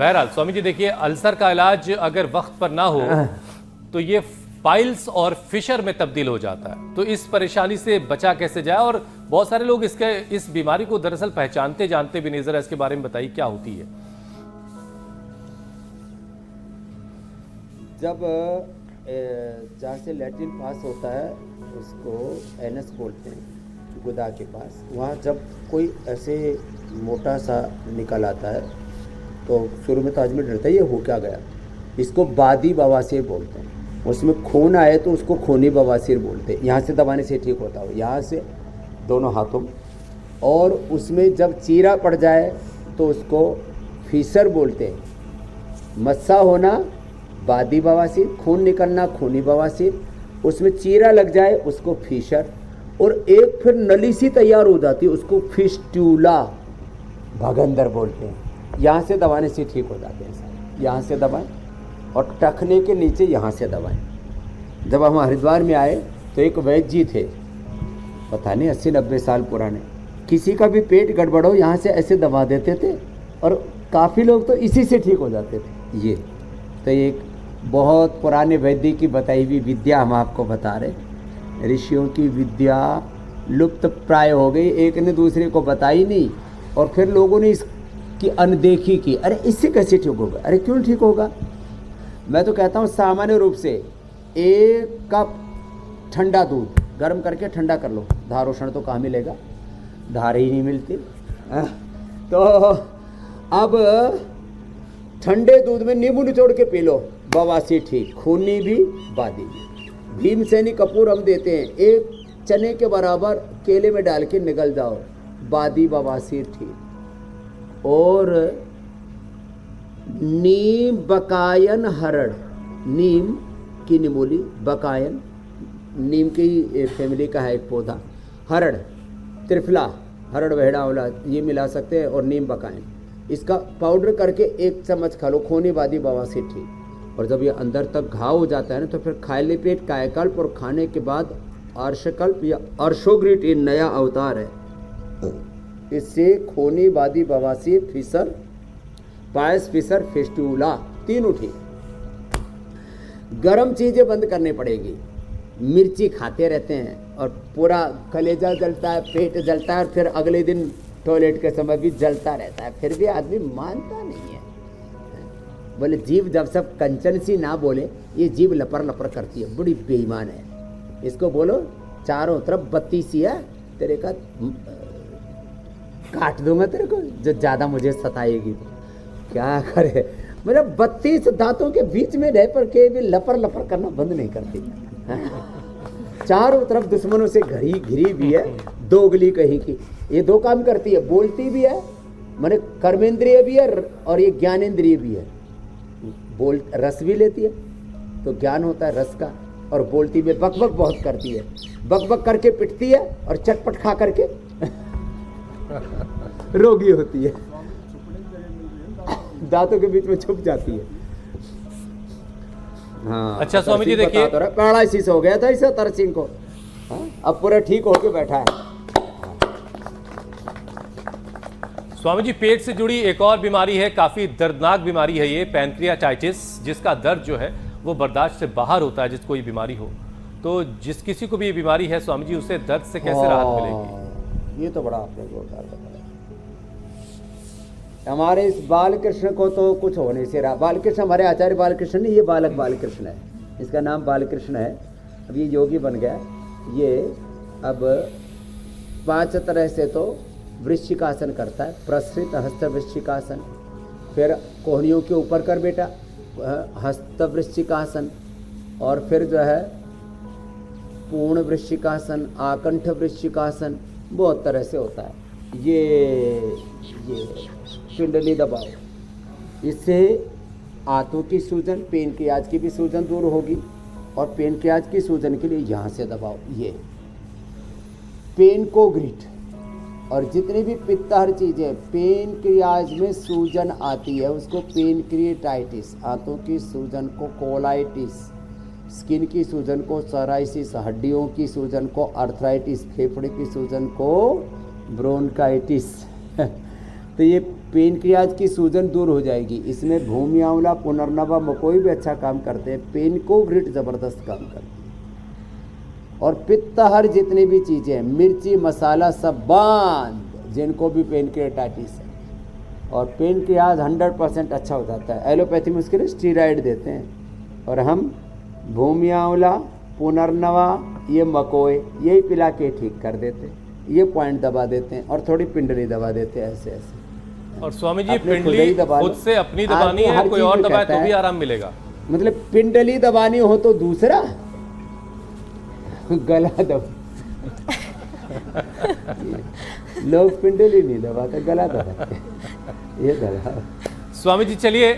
बहरहाल स्वामी जी देखिए, अल्सर का इलाज अगर वक्त पर ना हो तो ये पाइल्स और फिशर में तब्दील हो जाता है। तो इस परेशानी से बचा कैसे जाए, और बहुत सारे लोग इस बीमारी को दरअसल पहचानते जानते भी नहीं। जरा इसके बारे में बताइए क्या होती है। जब जहाँ से लैट्रिन पास होता है उसको एनस बोलते हैं, गुदा के पास, वहाँ जब कोई ऐसे मोटा सा निकल आता है तो शुरू में तो आदमी डरता है ये हो क्या गया। इसको बादी बवासीर बोलते हैं। उसमें खून आए तो उसको खूनी बवासीर बोलते हैं। यहाँ से दबाने से ठीक होता हो, यहाँ से दोनों हाथों में। और उसमें जब चीरा पड़ जाए तो उसको फीसर बोलते हैं। मस्सा होना बादी बवासीर, खून निकलना खूनी बवासीर, उसमें चीरा लग जाए उसको फीशर, और एक फिर नली सी तैयार हो जाती है उसको फिस्टूला भगंदर बोलते हैं। यहाँ से दबाने से ठीक हो जाते हैं सारे। यहाँ से दबाएं और टखने के नीचे यहाँ से दबाएं। जब हम हरिद्वार में आए तो एक वैद्य जी थे, पता नहीं 80-90 साल पुराने, किसी का भी पेट गड़बड़ हो यहाँ से ऐसे दबा देते थे और काफ़ी लोग तो इसी से ठीक हो जाते थे। ये तो एक बहुत पुराने वैद्य की बताई हुई विद्या हम आपको बता रहे। ऋषियों की विद्या लुप्त प्राय हो गई, एक ने दूसरे को बताई नहीं, और फिर लोगों ने इसकी अनदेखी की। अरे इससे कैसे ठीक होगा, अरे क्यों ठीक होगा। मैं तो कहता हूँ सामान्य रूप से 1 कप ठंडा दूध गर्म करके ठंडा कर लो, धारोषण तो कहाँ मिलेगा, धार ही नहीं मिलती। तो अब ठंडे दूध में नींबू निचोड़ के पी लो, बवासीर ठीक, खूनी भी बादी भी। भीमसेनी कपूर हम देते हैं, 1 चने के बराबर केले में डाल के निगल जाओ, बादी बवासीर ठीक। और नीम बकायन हरड़, नीम की निमोली, बकायन नीम की फैमिली का है एक पौधा, हरड़, त्रिफला, हरड़ वेहड़ावला ये मिला सकते हैं, और नीम बकायन, इसका पाउडर करके 1 चम्मच खा लो, खूनी बादी बवासीर ठीक। और जब ये अंदर तक घाव हो जाता है ना तो फिर खाली पेट कायकल्प, और खाने के बाद अर्शकल्प या अर्शोग्रिट, ये नया अवतार है। इससे खूनी बादी बवासीर, फिसर, पायस फिसर, फिस्टूला तीनों ठीक। गरम चीज़ें बंद करनी पड़ेगी। मिर्ची खाते रहते हैं और पूरा कलेजा जलता है, पेट जलता है, और फिर अगले दिन टॉयलेट के समय भी जलता रहता है, फिर भी आदमी मानता नहीं है। बोले जीभ जब सब कंचन सी ना बोले, ये जीभ लपर लपर करती है, बड़ी बेईमान है। इसको बोलो चारों तरफ बत्ती सी है, तेरे का काट दूंगा तेरे को जो ज़्यादा मुझे सताएगी तो। क्या करे, मतलब 32 दांतों के बीच में रह पर के भी लपर लपर करना बंद नहीं करती। चारों तरफ दुश्मनों से घिरी भी है, दोगली कहीं की। ये 2 काम करती है, बोलती भी है, माने कर्मेंद्रिय भी है और ये ज्ञानेंद्रिय भी है। बोल रस भी लेती है तो ज्ञान होता है रस का, और बोलती भी बकबक बहुत करती है, बकबक करके पिटती है और चटपट खा करके रोगी होती है, दांतों के बीच में छुप जाती है। हाँ, अच्छा स्वामी जी देखिए, पैरालिसिस हो गया था इसे तरसिंह को, अब पूरा ठीक होके बैठा है। स्वामी जी पेट से जुड़ी एक और बीमारी है, काफी दर्दनाक बीमारी है ये, पैनक्रियाटाइटिस, जिसका दर्द जो है वो बर्दाश्त से बाहर होता है जिसको ये बीमारी हो। तो जिस किसी को भी ये बीमारी है स्वामी जी, उसे दर्द से कैसे राहत मिलेगी। ये तो बड़ा आपने जोरदार बताया। हमारे इस बालकृष्ण को तो कुछ हो नहीं से रहा। बालकृष्ण हमारे आचार्य बालकृष्ण नहीं, ये बालक बालकृष्ण है, इसका नाम बालकृष्ण है। अब ये योगी बन गया। ये अब 5 तरह से तो वृश्चिकासन करता है, प्रसृत हस्त वृश्चिकासन, फिर कोहनियों के ऊपर कर बेटा हस्त वृश्चिकासन, और फिर जो है पूर्ण वृश्चिकासन, आकंठ वृश्चिकासन, बहुत तरह से होता है। ये पिंडली दबाओ, इससे आंतों की सूजन, पेनक्रियाज की भी सूजन दूर होगी, और पेनक्रियाज की सूजन के लिए यहाँ से दबाओ ये पेनकोग्रिट। और जितनी भी पित्तहर चीज़ें पेनक्रियाज में सूजन आती है उसको पेनक्रिएटाइटिस, आंतों की सूजन को कोलाइटिस, स्किन की सूजन को सोराइसिस, हड्डियों की सूजन को अर्थराइटिस, फेफड़े की सूजन को ब्रोंकाइटिस। तो ये पेनक्रियाज की सूजन दूर हो जाएगी। इसमें भूमि आंवला, पुनर्नवा, मकोई भी अच्छा काम करते हैं। पेन को ग्रिट ज़बरदस्त काम करते हैं। और पित्तहर जितनी भी चीज़ें हैं, मिर्ची मसाला सब बंद, जिनको भी पेनक्रियाटाइटिस है। और पेनक्रियाज 100% अच्छा हो जाता है। एलोपैथी में उसके लिए स्टीरॉइड देते हैं, और हम भूमि आंवला, पुनर्नवा, ये मकोई, यही पिला के ठीक कर देते हैं। ये पॉइंट दबा देते हैं और थोड़ी पिंडली दबा देते हैं, ऐसे ऐसे। और स्वामी जी अपने खुद पिंडली ही दबा लो। खुद से अपनी दबानी आपको है, हर कोई चीज और में दबाए कहता तो भी है। आराम मिलेगा? मतलब पिंडली दबानी हो तो दूसरा गला दबा। लोग पिंडली नहीं दबाते, गला दबाते। ये दबा। स्वामी जी चलिए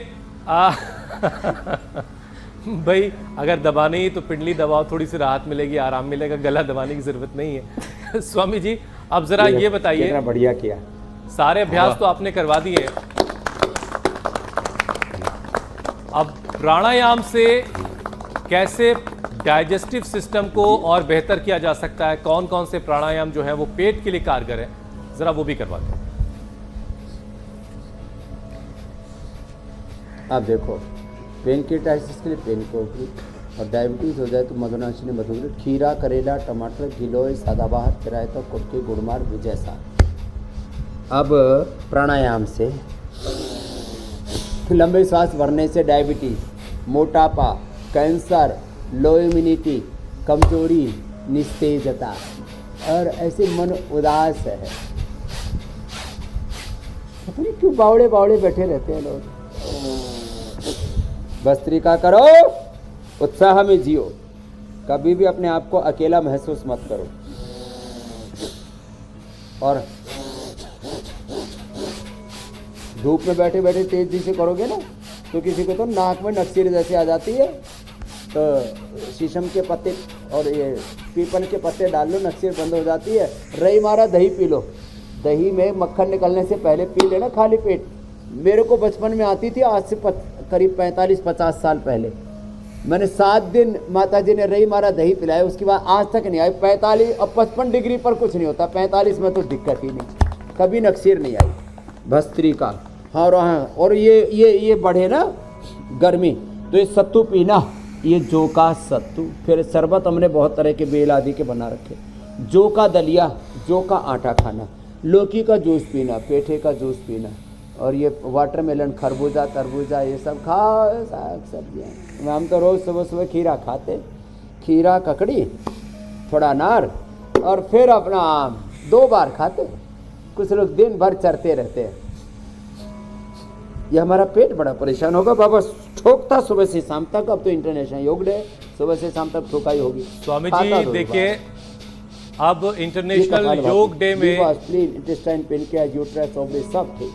भाई अगर दबानी ही तो पिंडली दबाओ, थोड़ी सी राहत मिलेगी, आराम मिलेगा, गला दबाने की जरूरत नहीं है। स्वामी जी अब जरा ये बताइए, कितना बढ़िया किया। सारे अभ्यास तो आपने करवा दिए, अब प्राणायाम से कैसे डाइजेस्टिव सिस्टम को और बेहतर किया जा सकता है? कौन कौन से प्राणायाम जो है वो पेट के लिए कारगर है, जरा वो भी करवा दें। अब देखो, पेनक्रियाटाइटिस के लिए पेनकोग्रिट, और डायबिटीज़ हो जाए तो मधुनाशिनी मधुग्रिट, खीरा, करेला, टमाटर, गिलोय, सदाबहार, चिरायता, कुटकी, गुड़मार, विजय साग। अब प्राणायाम से लंबे सांस भरने से डायबिटीज़, मोटापा, कैंसर, लो इम्यूनिटी, कमजोरी, निस्तेजता, और ऐसे मन उदास है। पता नहीं क्यों बावड़े बावड़े बैठे रहते हैं लोग। भस्त्रिका करो, उत्साह में जियो, कभी भी अपने आप को अकेला महसूस मत करो। और धूप में बैठे बैठे तेजी से करोगे ना तो किसी को तो नाक में नक्सीर जैसी आ जाती है, तो शीशम के पत्ते और ये पीपल के पत्ते डाल लो, नक्सीर बंद हो जाती है। रही मारा दही पी लो, दही में मक्खन निकलने से पहले पी लेना खाली पेट। मेरे को बचपन में आती थी, आज से करीब 45-50 साल पहले। मैंने 7 दिन माताजी ने रही मारा दही पिलाया, उसके बाद आज तक नहीं आई। 45 और 55 डिग्री पर कुछ नहीं होता, 45 में तो दिक्कत ही नहीं, कभी नक्सीर नहीं आई। भस्त्रिका, हाँ। और ये बढ़े ना गर्मी तो ये सत्तू पीना, ये जौ का सत्तू। फिर शरबत हमने बहुत तरह के बेल आदि के बना रखे। जौ का दलिया, जौ का आटा खाना, लौकी का जूस पीना, पेठे का जूस पीना, और ये वाटरमेलन, खरबूजा, तरबूजा, ये सब खाओ, साग सब्जियाँ। हम तो रोज़ सुबह सुबह खीरा खाते, खीरा, ककड़ी, थोड़ा अनार, और फिर अपना आम 2 बार खाते। कुछ लोग दिन भर चरते रहते हैं। ये हमारा पेट बड़ा परेशान होगा। बाबा ठोकता सुबह से शाम तक। अब तो इंटरनेशनल योग डे, सुबह से शाम तक ठोकाई होगी। स्वामी जी देखिए, अब इंटरनेशनल योग डे में इंटेस्टाइन, पेनक्रियाज, यूट्रस, ओवरी सब ठीक।